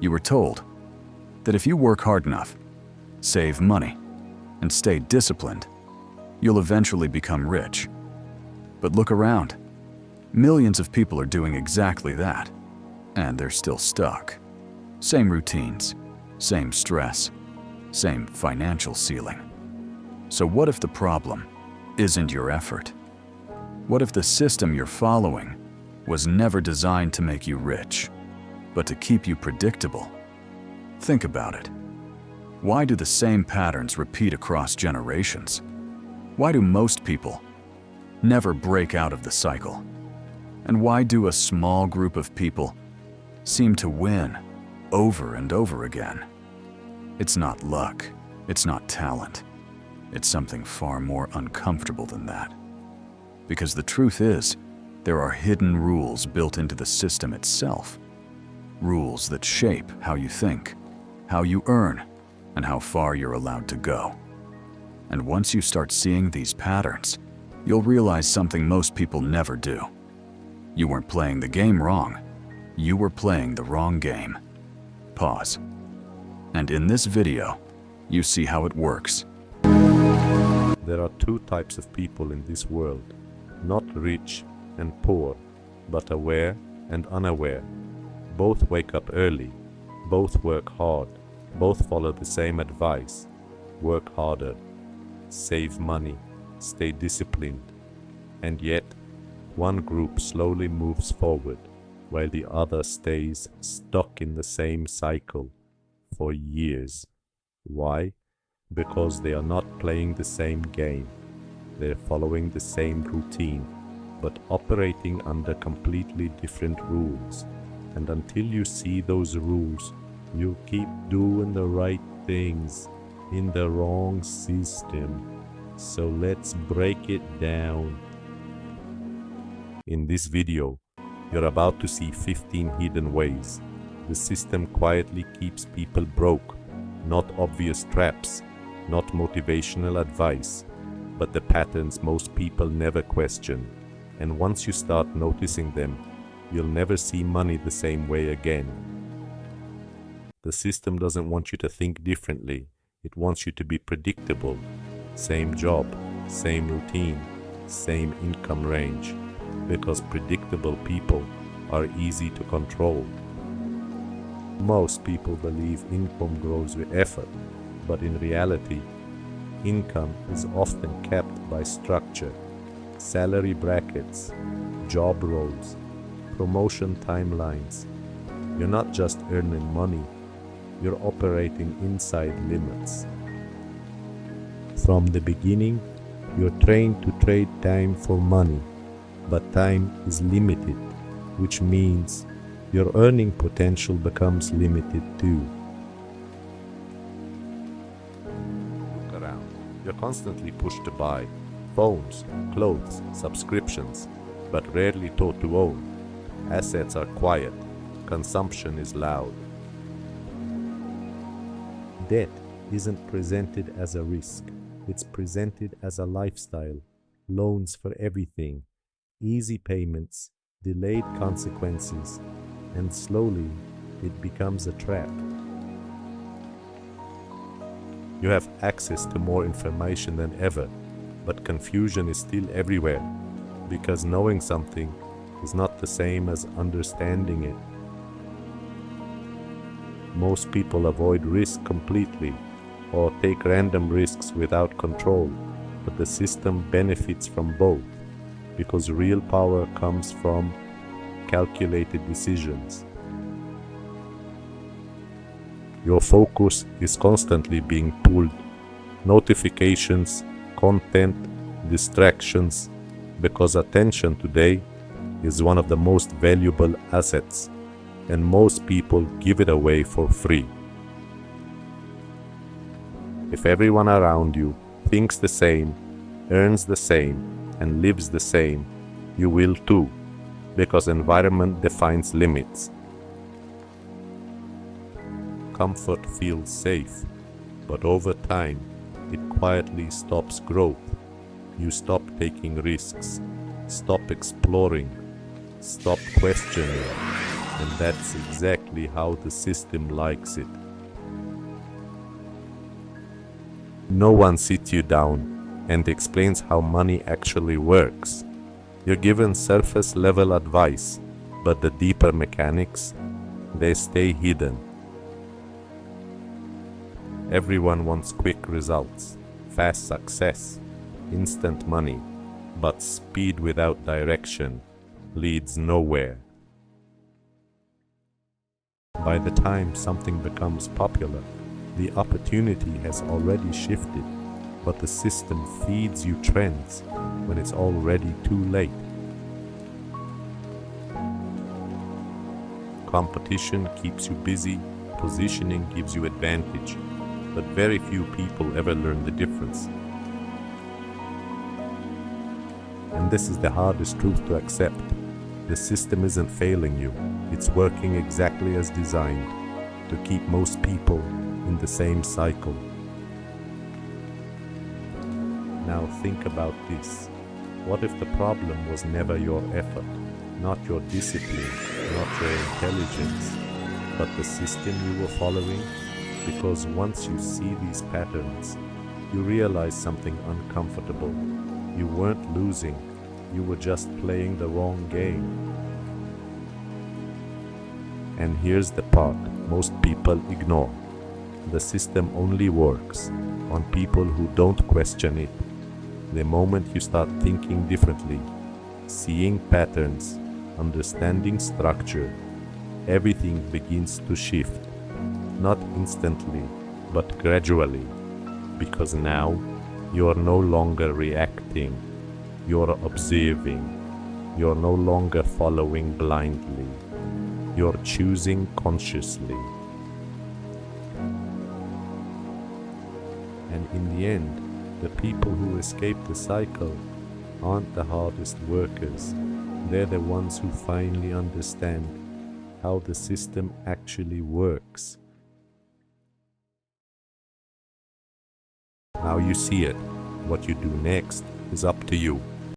You were told that if you work hard enough, save money, and stay disciplined, you'll eventually become rich. But look around. Millions of people are doing exactly that, and they're still stuck. Same routines, same stress, same financial ceiling. So what if the problem isn't your effort? What if the system you're following was never designed to make you rich, but to keep you predictable? Think about it. Why do the same patterns repeat across generations? Why do most people never break out of the cycle? And why do a small group of people seem to win over and over again? It's not luck, it's not talent. It's something far more uncomfortable than that. Because the truth is, there are hidden rules built into the system itself. Rules that shape how you think, how you earn, and how far you're allowed to go. And once you start seeing these patterns, you'll realize something most people never do. You weren't playing the game wrong. You were playing the wrong game. Pause. And in this video, you see how it works. There are two types of people in this world, not rich and poor, but aware and unaware. Both wake up early, both work hard, both follow the same advice: work harder, save money, stay disciplined. And yet, one group slowly moves forward, while the other stays stuck in the same cycle for years. Why? Because they are not playing the same game. They're following the same routine, but operating under completely different rules. And until you see those rules, you keep doing the right things in the wrong system. So let's break it down. In this video, you're about to see 15 hidden ways the system quietly keeps people broke. Not obvious traps, not motivational advice, but the patterns most people never question. And once you start noticing them, you'll never see money the same way again. The system doesn't want you to think differently. It wants you to be predictable. Same job, same routine, same income range. Because predictable people are easy to control. Most people believe income grows with effort, but in reality, income is often kept by structure, salary brackets, job roles, promotion timelines. You're not just earning money, you're operating inside limits. From the beginning, you're trained to trade time for money, but time is limited, which means your earning potential becomes limited too. Look around. You're constantly pushed to buy phones, clothes, subscriptions, but rarely taught to own. Assets are quiet. Consumption is loud. Debt isn't presented as a risk. It's presented as a lifestyle. Loans for everything. Easy payments, delayed consequences, and slowly it becomes a trap. You have access to more information than ever, but confusion is still everywhere, because knowing something is not the same as understanding it. Most people avoid risk completely, or take random risks without control, but the system benefits from both, because real power comes from calculated decisions. Your focus is constantly being pulled. Notifications, content, distractions, because attention today is one of the most valuable assets, and most people give it away for free. If everyone around you thinks the same, earns the same, and lives the same, you will too, because environment defines limits. Comfort feels safe, but over time, it quietly stops growth. You stop taking risks, stop exploring, stop questioning, And that's exactly how the system likes it. No one sits you down and explains how money actually works. You're given surface level advice, but the deeper mechanics, they stay hidden. Everyone wants quick results, fast success, instant money, but speed without direction leads nowhere. By the time something becomes popular, the opportunity has already shifted, but the system feeds you trends when it's already too late. Competition keeps you busy, positioning gives you advantage, but very few people ever learn the difference. And this is the hardest truth to accept. The system isn't failing you, it's working exactly as designed to keep most people in the same cycle. Now think about this. What if the problem was never your effort, not your discipline, not your intelligence, but the system you were following? Because once you see these patterns, you realize something uncomfortable. You weren't losing, you were just playing the wrong game. And here's the part most people ignore. The system only works on people who don't question it. The moment you start thinking differently, seeing patterns, understanding structure, everything begins to shift. Not instantly, but gradually. Because now, you're no longer reacting, you're observing. You're no longer following blindly. You're choosing consciously. And in the end, the people who escape the cycle aren't the hardest workers. They're the ones who finally understand how the system actually works. Now you see it. What you do next is up to you.